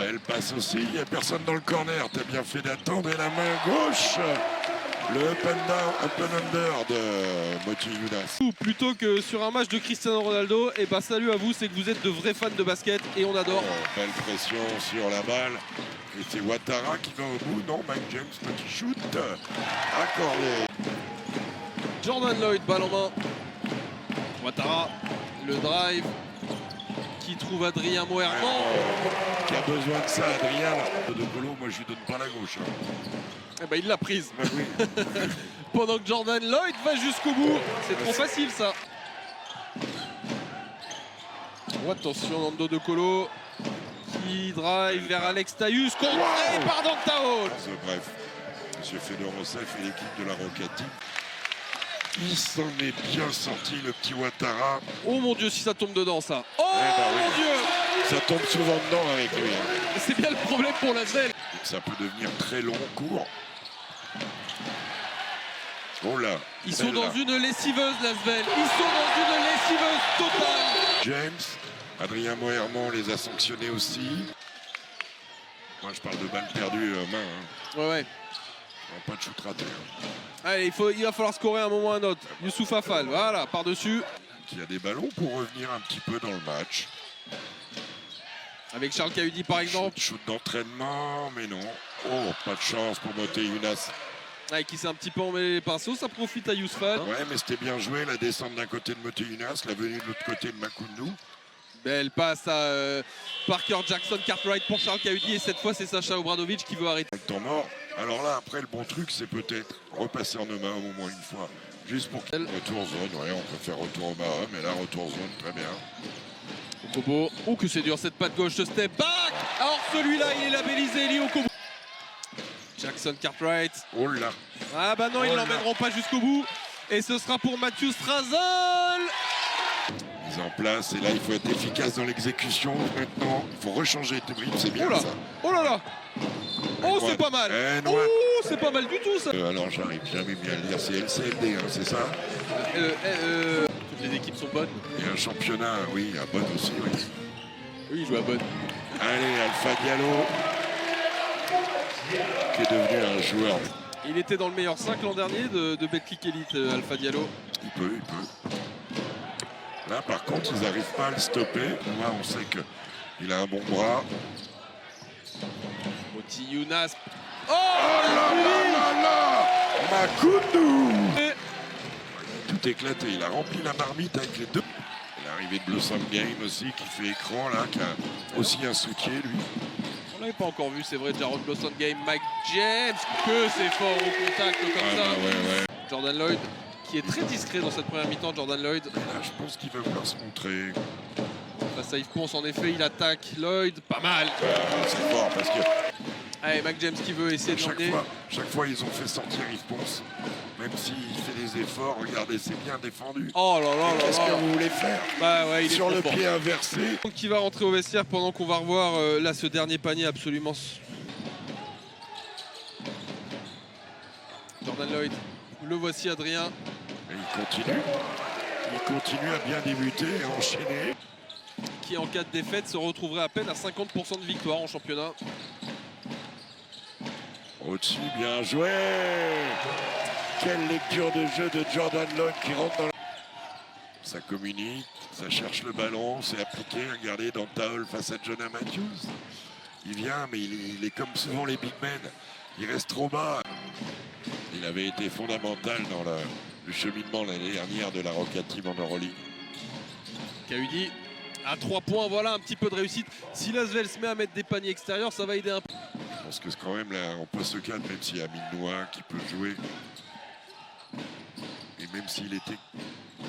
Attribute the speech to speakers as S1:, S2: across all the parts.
S1: belle passe aussi, il n'y a personne dans le corner, t'as bien fait d'attendre, et la main gauche, le open under de Moti Younas.
S2: Plutôt que sur un match de Cristiano Ronaldo, et bah salut à vous, c'est que vous êtes de vrais fans de basket et on adore.
S1: Belle pression sur la balle, et c'est Ouattara qui va au bout, non, Mike James, petit shoot, accordé.
S2: Jordan Lloyd, balle en main. Ouattara, le drive qui trouve Adrien Moerman.
S1: Qui a besoin de ça, Adrien. De Colo, moi je lui donne pas la gauche.
S2: Eh ben, il l'a prise.
S1: Ben oui.
S2: Pendant que Jordan Lloyd va jusqu'au bout. C'est trop facile ça. Oh, attention, Nando De Colo qui drive vers Alex Tayus. Contré par Dantao.
S1: Bref, M. Fedor Rossef et l'équipe de la Rocket Team. Il s'en est bien sorti, le petit Ouattara.
S2: Oh mon Dieu, si ça tombe dedans, ça. Oh
S1: oui.
S2: mon Dieu.
S1: Ça tombe souvent dedans avec lui.
S2: C'est bien le problème pour l'Asvel.
S1: Ça peut devenir très long, court. Oh là.
S2: Ils sont dans une lessiveuse, l'Asvel. Ils sont dans une lessiveuse totale.
S1: James, Adrien Moerman les a sanctionnés aussi. Moi, je parle de balles perdues main.
S2: Ouais.
S1: Pas de shoot raté.
S2: Allez, il va falloir scorer à un moment ou à un autre. Youssouf Afal, voilà, par-dessus.
S1: Il y a des ballons pour revenir un petit peu dans le match.
S2: Avec Charles Cahudi par exemple.
S1: Shoot d'entraînement, mais non. Oh, pas de chance pour Moti Younas.
S2: Qui s'est un petit peu emmêlé les pinceaux, ça profite à Yousfal.
S1: Ouais, mais c'était bien joué, la descente d'un côté de Moti Younas, la venue de l'autre côté de Makoundou.
S2: Belle passe à Parker Jackson Cartwright pour Charles Cahudi et cette fois c'est Sacha Obradovic qui veut arrêter.
S1: Avec temps mort. Alors là, après, le bon truc, c'est peut-être repasser en main au moins une fois. Juste pour qu'il retour zone. Ouais, on peut faire retour au bas, mais là, retour zone, très bien.
S2: Okobo. Oh, que c'est dur cette patte gauche, ce step back. Alors celui-là, il est labellisé, Eli Okobo. Jackson Cartwright.
S1: Oh là.
S2: Ah bah non, ils ne l'emmèneront pas jusqu'au bout. Et ce sera pour Mathieu Strazol.
S1: Mise en place, et là, il faut être efficace dans l'exécution. Maintenant, il faut rechanger de rythme, c'est bien ça.
S2: Oh là là. Oh, c'est pas mal. Oh, c'est pas mal du tout ça.
S1: Alors, j'arrive jamais bien à le dire, c'est LCLD, hein, c'est ça?
S2: Toutes les équipes sont bonnes.
S1: Et un championnat, oui, à Bonne aussi, oui.
S2: Oui, il joue à Bonne.
S1: Allez, Alpha Diallo, qui est devenu un joueur.
S2: Il était dans le meilleur 5 l'an dernier de Betclic Elite, Alpha Diallo.
S1: Il peut. Là, par contre, ils n'arrivent pas à le stopper. Là, on sait qu'il a un bon bras.
S2: Moti Younas. Oh
S1: là Makoundou. Tout éclaté. Il a rempli la marmite avec les deux. L'arrivée de Blossom Game aussi, qui fait écran, là, qui a aussi un soutien, lui.
S2: On l'avait pas encore vu, c'est vrai, Jaron Blossom Game. Mike James, que c'est fort au contact comme ça.
S1: Ouais.
S2: Jordan Lloyd, qui est très discret dans cette première mi-temps, Jordan Lloyd.
S1: Là, je pense qu'il va vouloir se montrer.
S2: Face à Yves Ponce, en effet, il attaque Lloyd, pas mal.
S1: C'est fort parce que
S2: Allez, Mike James qui veut essayer de l'emmener.
S1: Chaque fois, ils ont fait sortir Yves Ponce. Même s'il fait des efforts, regardez, c'est bien défendu.
S2: Oh là là là.
S1: Qu'est-ce que vous voulez faire?
S2: Bah ouais, il est
S1: sur le
S2: fort.
S1: pied inversé.
S2: Qui va rentrer au vestiaire pendant qu'on va revoir là ce dernier panier absolument. Jordan Lloyd, le voici Adrien.
S1: Et il continue à bien débuter et à enchaîner.
S2: Qui en cas de défaite se retrouverait à peine à 50% de victoire en championnat.
S1: Au-dessus, bien joué. Quelle lecture de jeu de Jordan Lloyd qui rentre dans la... Ça communique, ça cherche le ballon, c'est appliqué. Regardez dans Taol face à Jonah Matthews. Il vient, mais il est comme souvent les big men. Il reste trop bas. Il avait été fondamental dans le cheminement l'année dernière de la Rocket Team en Euroleague.
S2: Cahudi à 3 points, voilà un petit peu de réussite. Si l'Asvel se met à mettre des paniers extérieurs, ça va aider un peu.
S1: Je pense que quand même, là, on peut se calmer, même s'il y a Minois qui peut jouer. Et même s'il était...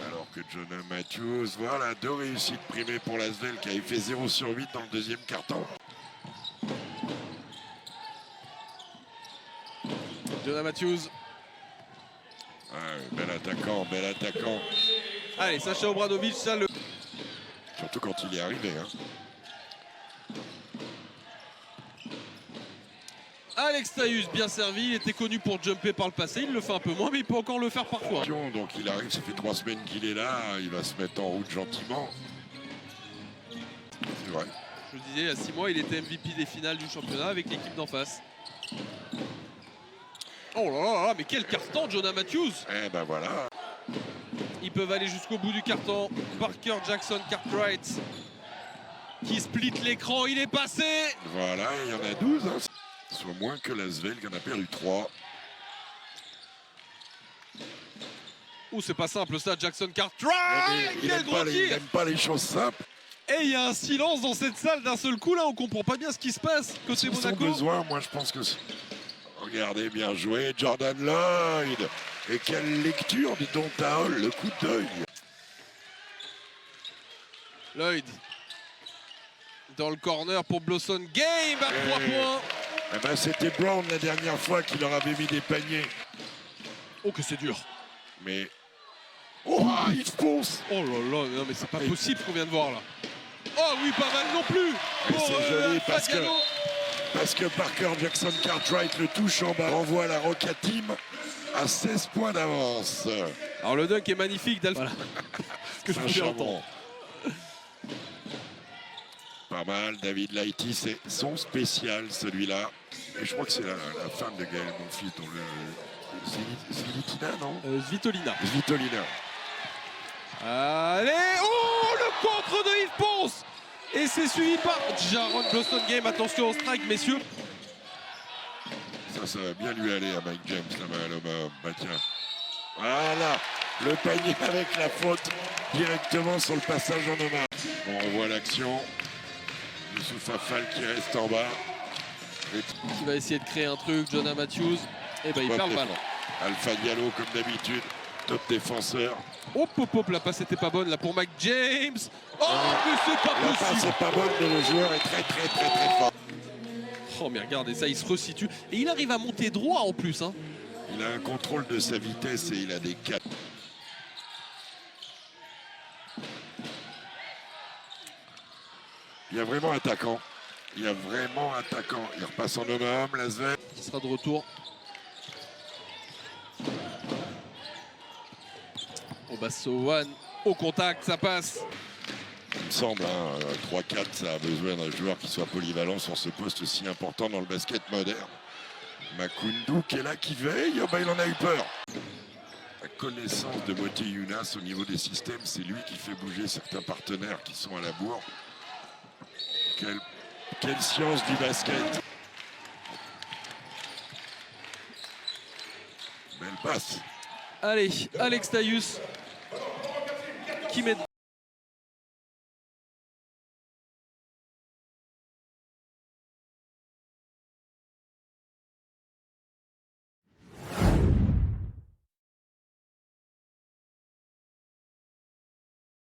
S1: Alors que Jonah Matthews, voilà, 2 réussites primées pour l'Asvel qui avait fait 0 sur 8 dans le deuxième quart-temps.
S2: Jonah Matthews.
S1: Ah, bel attaquant, bel attaquant.
S2: Allez, Sacha Obradovic, ça le...
S1: Surtout quand il est arrivé. Hein.
S2: Alex Tayus, bien servi, il était connu pour jumper par le passé, il le fait un peu moins, mais il peut encore le faire parfois.
S1: Donc il arrive, ça fait 3 semaines qu'il est là, il va se mettre en route gentiment. C'est vrai.
S2: Je vous disais, il y a 6 mois, il était MVP des finales du championnat avec l'équipe d'en face. Oh là là là, mais quel carton, Jonah Matthews!
S1: Eh ben voilà.
S2: Ils peuvent aller jusqu'au bout du carton. Parker Jackson Cartwright qui split l'écran, il est passé!
S1: Voilà, il y en a 12. Hein. Soit moins que l'Asvel qui en a perdu 3.
S2: Ouh, c'est pas simple ça, Jackson Cartwright!
S1: Il
S2: Quel gros
S1: il
S2: tir!
S1: n'aime pas les choses simples.
S2: Et il y a un silence dans cette salle d'un seul coup là, on comprend pas bien ce qui se passe côté
S1: Ils ont
S2: Monaco.
S1: besoin, moi je pense que... Regardez, bien joué, Jordan Lloyd. Et quelle lecture de Don Taol, le coup d'œil.
S2: Lloyd dans le corner pour Blossom Game à 3 points.
S1: Eh ben, c'était Brown la dernière fois qui leur avait mis des paniers.
S2: Oh que c'est dur.
S1: Mais... Oh, il fonce.
S2: Oh là là, non mais c'est pas possible ce qu'on vient de voir là. Oh oui, pas mal non plus.
S1: C'est joli
S2: Fabiano.
S1: parce que Parker Jackson Cartwright le touche en bas, renvoie la Roca Team à 16 points d'avance.
S2: Alors le dunk est magnifique d'Alpha. Voilà. Ce que je voulais entendre.
S1: Pas mal, David Lighty, c'est son spécial celui-là. Et je crois que c'est la femme de Gaël Monfils dans le Svitolina, non
S2: Svitolina.
S1: Svitolina.
S2: Allez, oh le contre de Yves Ponce. Et c'est suivi par Jaron Blossom Game. Attention au strike, messieurs.
S1: Ça va bien lui aller à Mike James, là-bas. Bah tiens. Voilà, le panier avec la faute directement sur le passage en hommage. Bon, on voit l'action. Youssouf Afal qui reste en bas.
S2: Qui va essayer de créer un truc, Jonah Matthews. Et ben il perd le ballon.
S1: Alpha Diallo, comme d'habitude, top défenseur.
S2: Hop, hop, hop, la passe était pas bonne là pour Mike James. Oh, mais c'est pas
S1: La passe
S2: possible.
S1: est pas bonne, mais le joueur est très fort.
S2: Oh, mais regardez ça, il se resitue. Et il arrive à monter droit en plus. Hein.
S1: Il a un contrôle de sa vitesse et il a des caps. Il y a vraiment attaquant. Il repasse en homme, Lasvel.
S2: Qui sera de retour. Obasowan au contact, ça passe.
S1: Il me semble, hein, 3-4, ça a besoin d'un joueur qui soit polyvalent sur ce poste si important dans le basket moderne. Makoundou qui est là, qui veille, oh ben, il en a eu peur. La connaissance de Moti Younas au niveau des systèmes, c'est lui qui fait bouger certains partenaires qui sont à la bourre. Quelle science du basket. Belle passe.
S2: Allez, Alex Tayus qui met